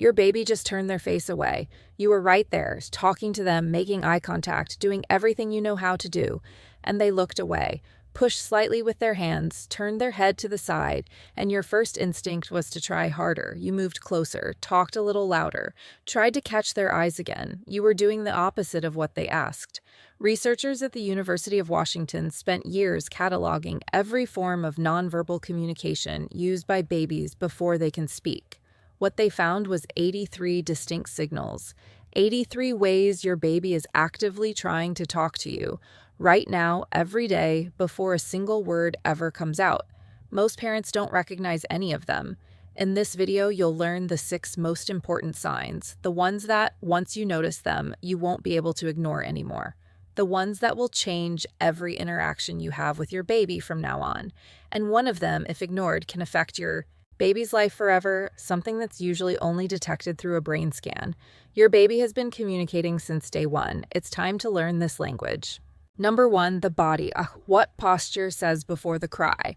Your baby just turned their face away. You were right there, talking to them, making eye contact, doing everything you know how to do. And they looked away, pushed slightly with their hands, turned their head to the side, and your first instinct was to try harder. You moved closer, talked a little louder, tried to catch their eyes again. You were doing the opposite of what they asked. Researchers at the University of Washington spent years cataloging every form of nonverbal communication used by babies before they can speak. What they found was 83 distinct signals, 83 ways your baby is actively trying to talk to you, right now, every day, before a single word ever comes out. Most parents don't recognize any of them. In this video, you'll learn the 6 most important signs, the ones that, once you notice them, you won't be able to ignore anymore. The ones that will change every interaction you have with your baby from now on. And one of them, if ignored, can affect your baby's life forever, something that's usually only detected through a brain scan. Your baby has been communicating since day one. It's time to learn this language. Number 1, the body. What posture says before the cry?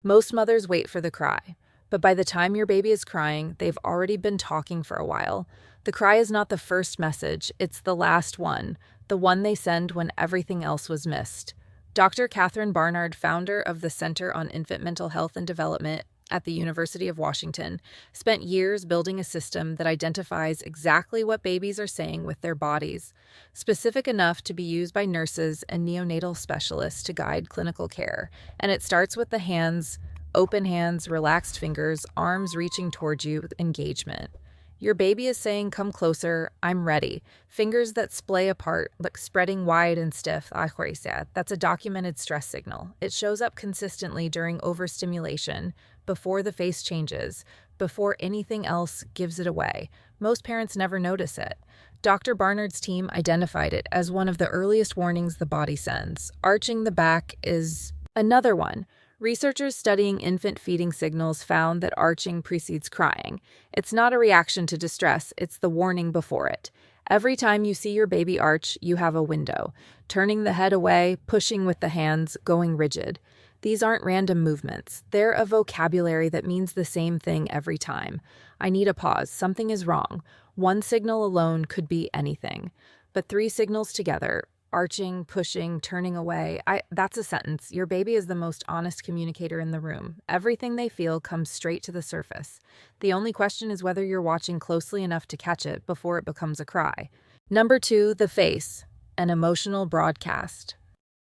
Most mothers wait for the cry, but by the time your baby is crying, they've already been talking for a while. The cry is not the first message, it's the last one, the one they send when everything else was missed. Dr. Kathryn Barnard, founder of the Center on Infant Mental Health and Development at the University of Washington, spent years building a system that identifies exactly what babies are saying with their bodies, specific enough to be used by nurses and neonatal specialists to guide clinical care. And it starts with the hands, open hands, relaxed fingers, arms reaching towards you with engagement. Your baby is saying, "Come closer, I'm ready." Fingers that splay apart, like spreading wide and stiff. That's a documented stress signal. It shows up consistently during overstimulation, before the face changes, before anything else gives it away. Most parents never notice it. Dr. Barnard's team identified it as one of the earliest warnings the body sends. Arching the back is another one. Researchers studying infant feeding signals found that arching precedes crying. It's not a reaction to distress, it's the warning before it. Every time you see your baby arch, you have a window. Turning the head away, pushing with the hands, going rigid. These aren't random movements. They're a vocabulary that means the same thing every time. I need a pause. Something is wrong. One signal alone could be anything. But 3 signals together, arching, pushing, turning away, that's a sentence. Your baby is the most honest communicator in the room. Everything they feel comes straight to the surface. The only question is whether you're watching closely enough to catch it before it becomes a cry. Number 2, the face, an emotional broadcast.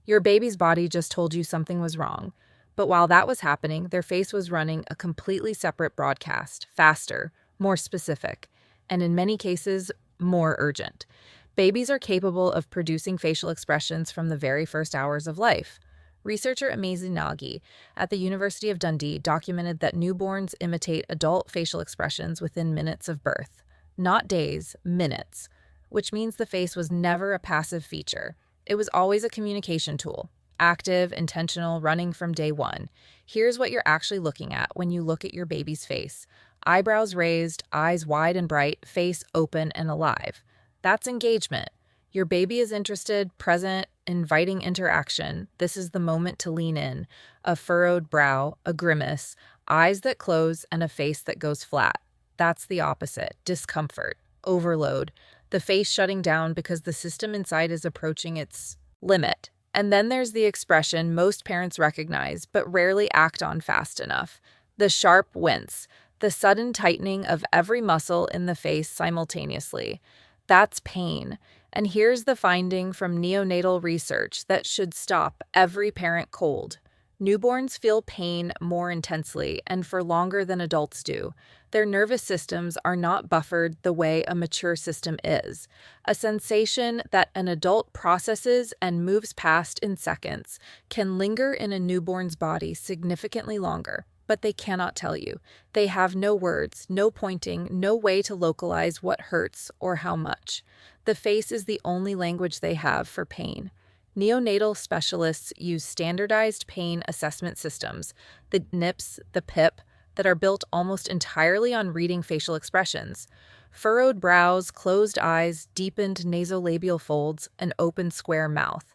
Your baby's body just told you something was wrong. But while that was happening, their face was running a completely separate broadcast, faster, more specific, and in many cases, more urgent. Babies are capable of producing facial expressions from the very first hours of life. Researcher Amazing Nagy at the University of Dundee documented that newborns imitate adult facial expressions within minutes of birth. Not days, minutes, which means the face was never a passive feature. It was always a communication tool, active, intentional, running from day one. Here's what you're actually looking at when you look at your baby's face. Eyebrows raised, eyes wide and bright, face open and alive. That's engagement. Your baby is interested, present, inviting interaction. This is the moment to lean in. A furrowed brow, a grimace, eyes that close, and a face that goes flat. That's the opposite. Discomfort, overload, the face shutting down because the system inside is approaching its limit. And then there's the expression most parents recognize but rarely act on fast enough. The sharp wince, the sudden tightening of every muscle in the face simultaneously. That's pain. And here's the finding from neonatal research that should stop every parent cold. Newborns feel pain more intensely and for longer than adults do. Their nervous systems are not buffered the way a mature system is. A sensation that an adult processes and moves past in seconds can linger in a newborn's body significantly longer, but they cannot tell you. They have no words, no pointing, no way to localize what hurts or how much. The face is the only language they have for pain. Neonatal specialists use standardized pain assessment systems, the NIPS, the PIP, that are built almost entirely on reading facial expressions. Furrowed brows, closed eyes, deepened nasolabial folds, an open square mouth.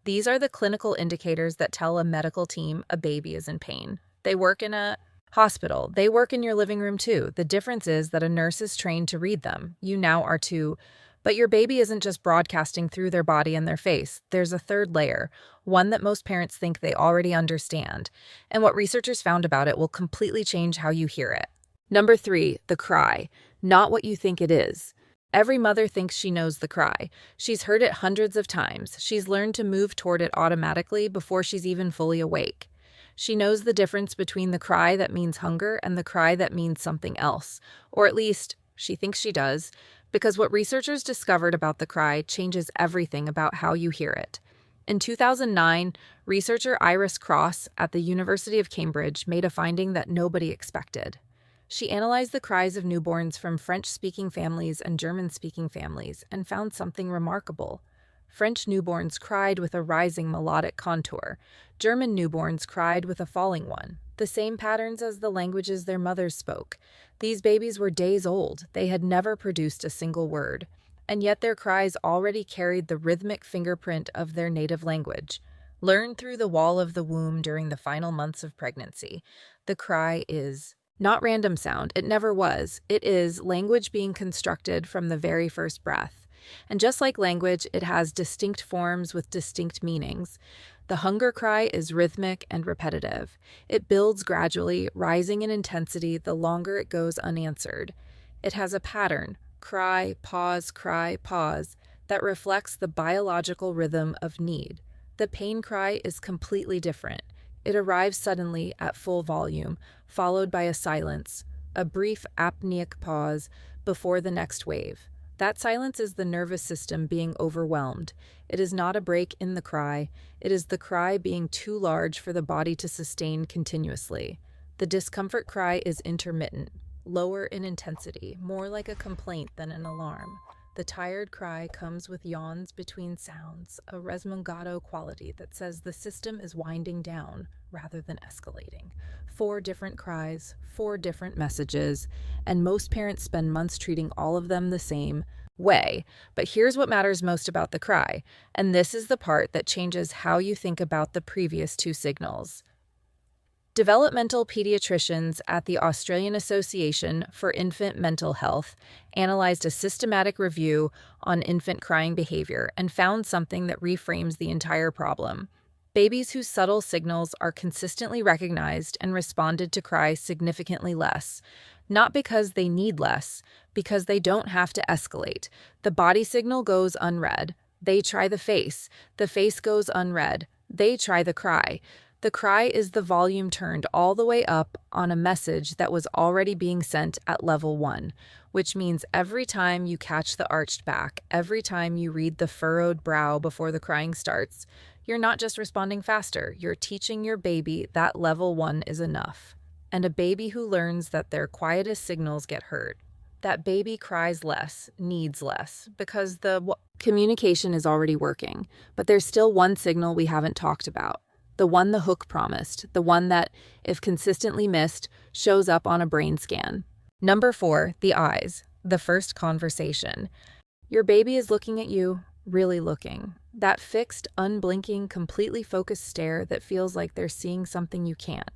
These are the clinical indicators that tell a medical team a baby is in pain. They work in a Hospital, they work in your living room too. The difference is that a nurse is trained to read them. You now are too. But your baby isn't just broadcasting through their body and their face. There's a third layer, one that most parents think they already understand. And what researchers found about it will completely change how you hear it. Number 3, the cry. Not what you think it is. Every mother thinks she knows the cry. She's heard it hundreds of times. She's learned to move toward it automatically before she's even fully awake. She knows the difference between the cry that means hunger and the cry that means something else. Or at least, she thinks she does, because what researchers discovered about the cry changes everything about how you hear it. In 2009, researcher Iris Cross at the University of Cambridge made a finding that nobody expected. She analyzed the cries of newborns from French-speaking families and German-speaking families and found something remarkable. French newborns cried with a rising melodic contour. German newborns cried with a falling one, the same patterns as the languages their mothers spoke. These babies were days old. They had never produced a single word, and yet their cries already carried the rhythmic fingerprint of their native language. Learned through the wall of the womb during the final months of pregnancy, the cry is not random sound. It never was. It is language being constructed from the very first breath. And just like language, it has distinct forms with distinct meanings. The hunger cry is rhythmic and repetitive. It builds gradually, rising in intensity the longer it goes unanswered. It has a pattern, cry, pause, that reflects the biological rhythm of need. The pain cry is completely different. It arrives suddenly at full volume, followed by a silence, a brief apneic pause before the next wave. That silence is the nervous system being overwhelmed. It is not a break in the cry. It is the cry being too large for the body to sustain continuously. The discomfort cry is intermittent, lower in intensity, more like a complaint than an alarm. The tired cry comes with yawns between sounds, a resmungato quality that says the system is winding down rather than escalating. 4 different cries, 4 different messages, and most parents spend months treating all of them the same way. But here's what matters most about the cry, and this is the part that changes how you think about the previous 2 signals. Developmental pediatricians at the Australian Association for Infant Mental Health analyzed a systematic review on infant crying behavior and found something that reframes the entire problem. Babies whose subtle signals are consistently recognized and responded to cry significantly less, not because they need less, because they don't have to escalate. The body signal goes unread. They try the face goes unread. They try the cry. The cry is the volume turned all the way up on a message that was already being sent at level 1, which means every time you catch the arched back, every time you read the furrowed brow before the crying starts, you're not just responding faster, you're teaching your baby that level 1 is enough. And a baby who learns that their quietest signals get heard, that baby cries less, needs less, because the communication is already working. But there's still one signal we haven't talked about. The one the hook promised, the one that, if consistently missed, shows up on a brain scan. Number 4, the eyes, the first conversation. Your baby is looking at you, really looking. That fixed, unblinking, completely focused stare that feels like they're seeing something you can't.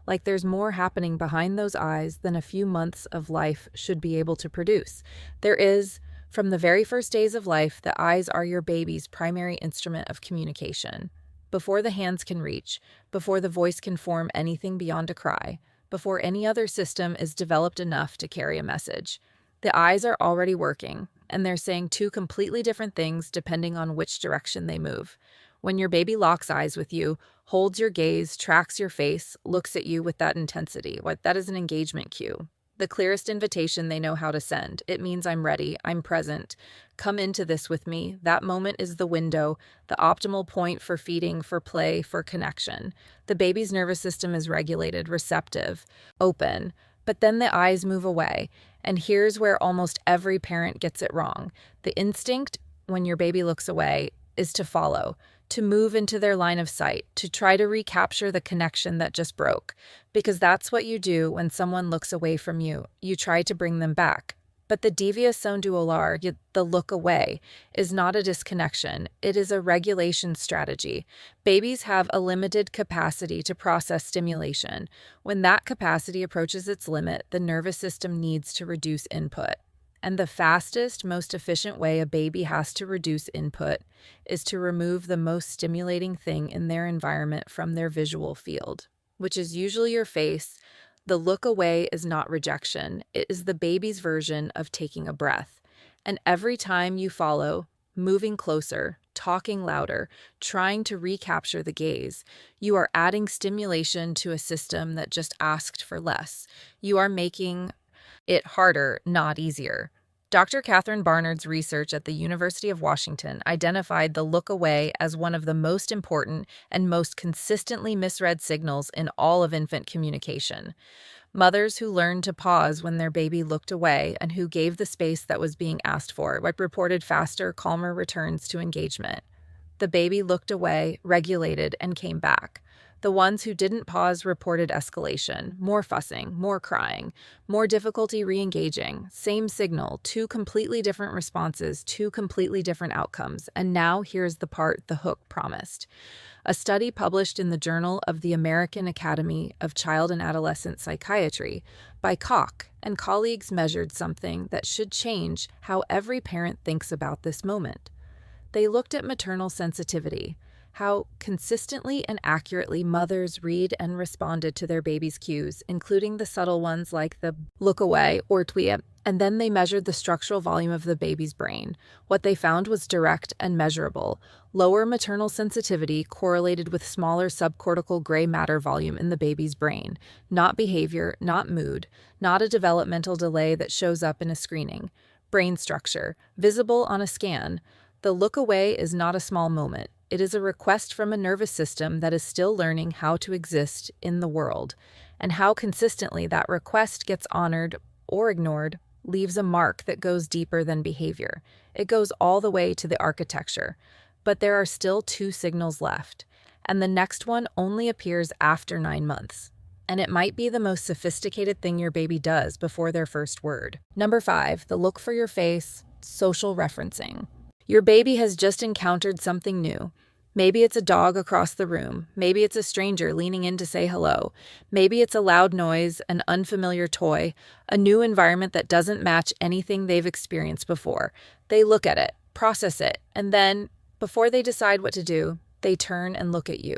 Like there's more happening behind those eyes than a few months of life should be able to produce. There is, from the very first days of life, the eyes are your baby's primary instrument of communication. Before the hands can reach, before the voice can form anything beyond a cry, before any other system is developed enough to carry a message. The eyes are already working, and they're saying 2 completely different things depending on which direction they move. When your baby locks eyes with you, holds your gaze, tracks your face, looks at you with that intensity, that is an engagement cue. The clearest invitation they know how to send. It means I'm ready, I'm present. Come into this with me. That moment is the window, the optimal point for feeding, for play, for connection. The baby's nervous system is regulated, receptive, open. But then the eyes move away. And here's where almost every parent gets it wrong. The instinct, when your baby looks away, is to follow, to move into their line of sight, to try to recapture the connection that just broke. Because that's what you do when someone looks away from you. You try to bring them back. But the devious son duolar, the look away, is not a disconnection. It is a regulation strategy. Babies have a limited capacity to process stimulation. When that capacity approaches its limit, the nervous system needs to reduce input. And the fastest, most efficient way a baby has to reduce input is to remove the most stimulating thing in their environment from their visual field, which is usually your face. The look away is not rejection. It is the baby's version of taking a breath. And every time you follow, moving closer, talking louder, trying to recapture the gaze, you are adding stimulation to a system that just asked for less. You are making it harder, not easier. Dr. Kathryn Barnard's research at the University of Washington identified the look away as one of the most important and most consistently misread signals in all of infant communication. Mothers who learned to pause when their baby looked away and who gave the space that was being asked for reported faster, calmer returns to engagement. The baby looked away, regulated, and came back. The ones who didn't pause reported escalation, more fussing, more crying, more difficulty re-engaging. Same signal, two completely different responses, two completely different outcomes. And now here's the part the hook promised. A study published in the Journal of the American Academy of Child and Adolescent Psychiatry by Koch and colleagues measured something that should change how every parent thinks about this moment. They looked at maternal sensitivity, how consistently and accurately mothers read and responded to their baby's cues, including the subtle ones like the look away or twie, and then they measured the structural volume of the baby's brain. What they found was direct and measurable. Lower maternal sensitivity correlated with smaller subcortical gray matter volume in the baby's brain, not behavior, not mood, not a developmental delay that shows up in a screening. Brain structure, visible on a scan. The look away is not a small moment. It is a request from a nervous system that is still learning how to exist in the world, and how consistently that request gets honored or ignored leaves a mark that goes deeper than behavior. It goes all the way to the architecture. But there are still two signals left, and the next one only appears after 9 months. And it might be the most sophisticated thing your baby does before their first word. Number 5, the look for your face, social referencing. Your baby has just encountered something new. Maybe it's a dog across the room. Maybe it's a stranger leaning in to say hello. Maybe it's a loud noise, an unfamiliar toy, a new environment that doesn't match anything they've experienced before. They look at it, process it, and then, before they decide what to do, they turn and look at you.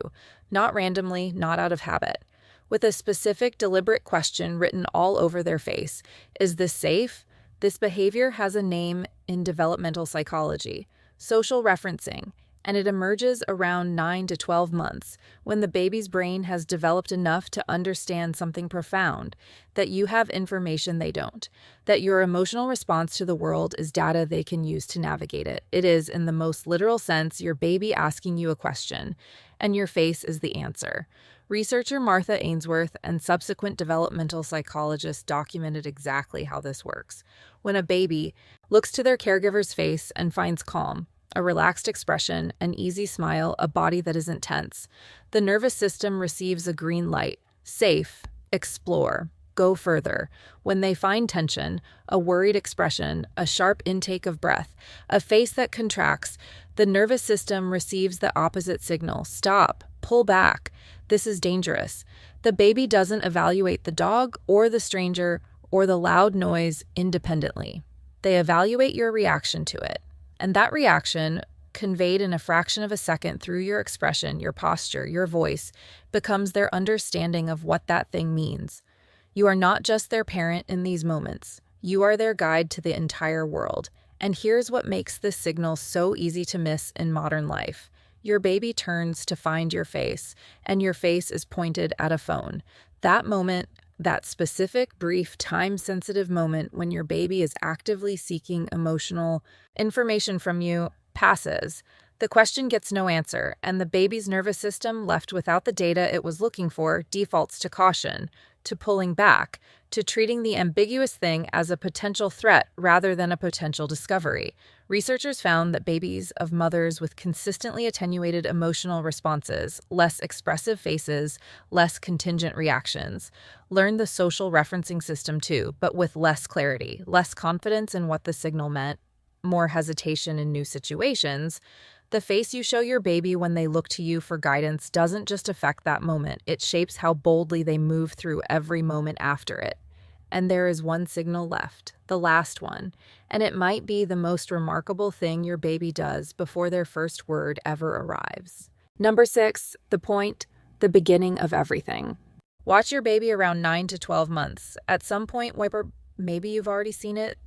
Not randomly, not out of habit. With a specific, deliberate question written all over their face. Is this safe? This behavior has a name in developmental psychology, social referencing, and it emerges around 9 to 12 months when the baby's brain has developed enough to understand something profound, that you have information they don't, that your emotional response to the world is data they can use to navigate it. It is, in the most literal sense, your baby asking you a question, and your face is the answer. Researcher Martha Ainsworth and subsequent developmental psychologists documented exactly how this works. When a baby looks to their caregiver's face and finds calm, a relaxed expression, an easy smile, a body that isn't tense, the nervous system receives a green light. Safe, explore, go further. When they find tension, a worried expression, a sharp intake of breath, a face that contracts, the nervous system receives the opposite signal. Stop, pull back. This is dangerous. The baby doesn't evaluate the dog or the stranger or the loud noise independently. They evaluate your reaction to it. And that reaction, conveyed in a fraction of a second through your expression, your posture, your voice, becomes their understanding of what that thing means. You are not just their parent in these moments. You are their guide to the entire world. And here's what makes this signal so easy to miss in modern life. Your baby turns to find your face, and your face is pointed at a phone. That moment, that specific, brief, time-sensitive moment when your baby is actively seeking emotional information from you, passes. The question gets no answer, and the baby's nervous system, left without the data it was looking for, defaults to caution. to pulling back, to treating the ambiguous thing as a potential threat rather than a potential discovery. Researchers found that babies of mothers with consistently attenuated emotional responses, less expressive faces, less contingent reactions, learned the social referencing system too, but with less clarity, less confidence in what the signal meant, more hesitation in new situations. The face you show your baby when they look to you for guidance doesn't just affect that moment, it shapes how boldly they move through every moment after it. And there is one signal left, the last one, and it might be the most remarkable thing your baby does before their first word ever arrives. Number 6, the point, the beginning of everything. Watch your baby around 9 to 12 months. At some point, maybe you've already seen it,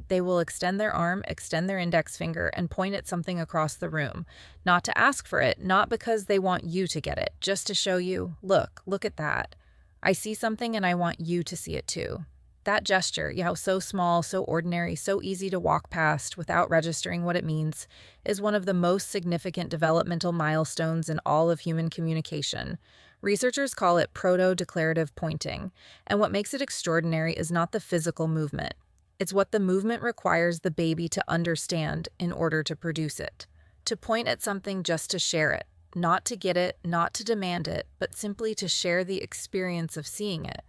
they will extend their arm, extend their index finger, and point at something across the room. Not to ask for it, not because they want you to get it, just to show you, look at that. I see something and I want you to see it too. That gesture, so small, so ordinary, so easy to walk past without registering what it means, is one of the most significant developmental milestones in all of human communication. Researchers call it proto-declarative pointing, and what makes it extraordinary is not the physical movement. It's what the movement requires the baby to understand in order to produce it. To point at something just to share it, not to get it, not to demand it, but simply to share the experience of seeing it.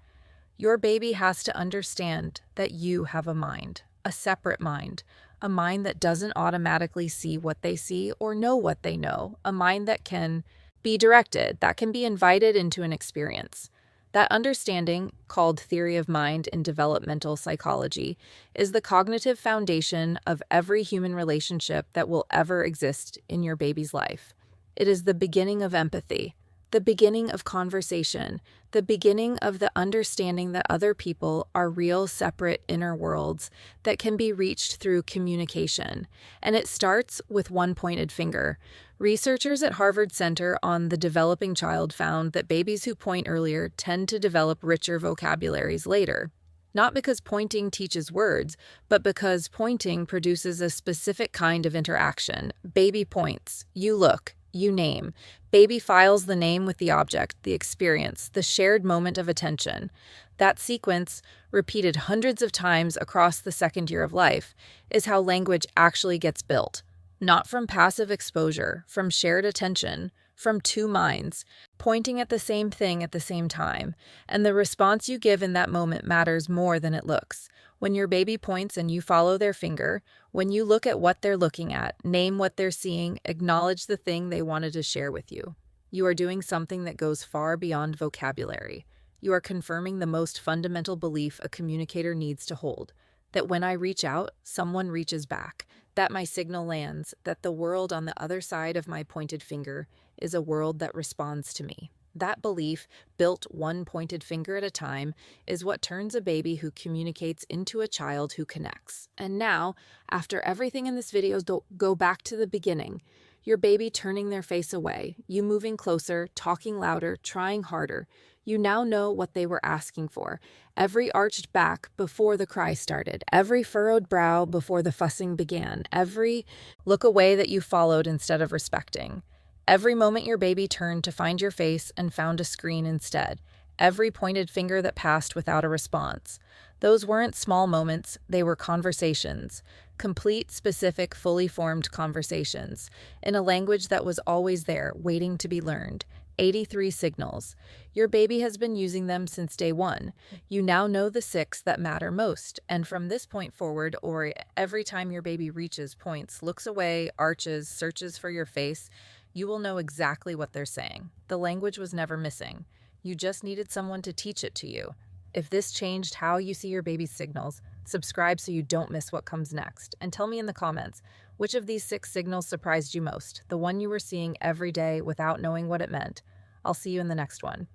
Your baby has to understand that you have a mind, a separate mind, a mind that doesn't automatically see what they see or know what they know, a mind that can be directed, that can be invited into an experience. That understanding, called theory of mind in developmental psychology, is the cognitive foundation of every human relationship that will ever exist in your baby's life. It is the beginning of empathy, the beginning of conversation, the beginning of the understanding that other people are real, separate inner worlds that can be reached through communication. And it starts with one pointed finger. Researchers at Harvard Center on the Developing Child found that babies who point earlier tend to develop richer vocabularies later. Not because pointing teaches words, but because pointing produces a specific kind of interaction. Baby points, you look, you name. Baby files the name with the object, the experience, the shared moment of attention. That sequence, repeated hundreds of times across the second year of life, is how language actually gets built. Not from passive exposure, from shared attention, from two minds, pointing at the same thing at the same time. And the response you give in that moment matters more than it looks. When your baby points and you follow their finger, when you look at what they're looking at, name what they're seeing, acknowledge the thing they wanted to share with you. You are doing something that goes far beyond vocabulary. You are confirming the most fundamental belief a communicator needs to hold, that when I reach out, someone reaches back, that my signal lands, that the world on the other side of my pointed finger is a world that responds to me. That belief, built one pointed finger at a time, is what turns a baby who communicates into a child who connects. And now, after everything in this video, go back to the beginning. Your baby turning their face away, you moving closer, talking louder, trying harder. You now know what they were asking for. Every arched back before the cry started, every furrowed brow before the fussing began, every look away that you followed instead of respecting. Every moment your baby turned to find your face and found a screen instead. Every pointed finger that passed without a response. Those weren't small moments, they were conversations. Complete, specific, fully formed conversations. In a language that was always there, waiting to be learned. 83 signals. Your baby has been using them since day one. You now know the 6 that matter most, and from this point forward, or every time your baby reaches, points, looks away, arches, searches for your face, you will know exactly what they're saying. The language was never missing. You just needed someone to teach it to you. If this changed how you see your baby's signals, subscribe so you don't miss what comes next, and tell me in the comments, which of these 6 signals surprised you most? The one you were seeing every day without knowing what it meant? I'll see you in the next one.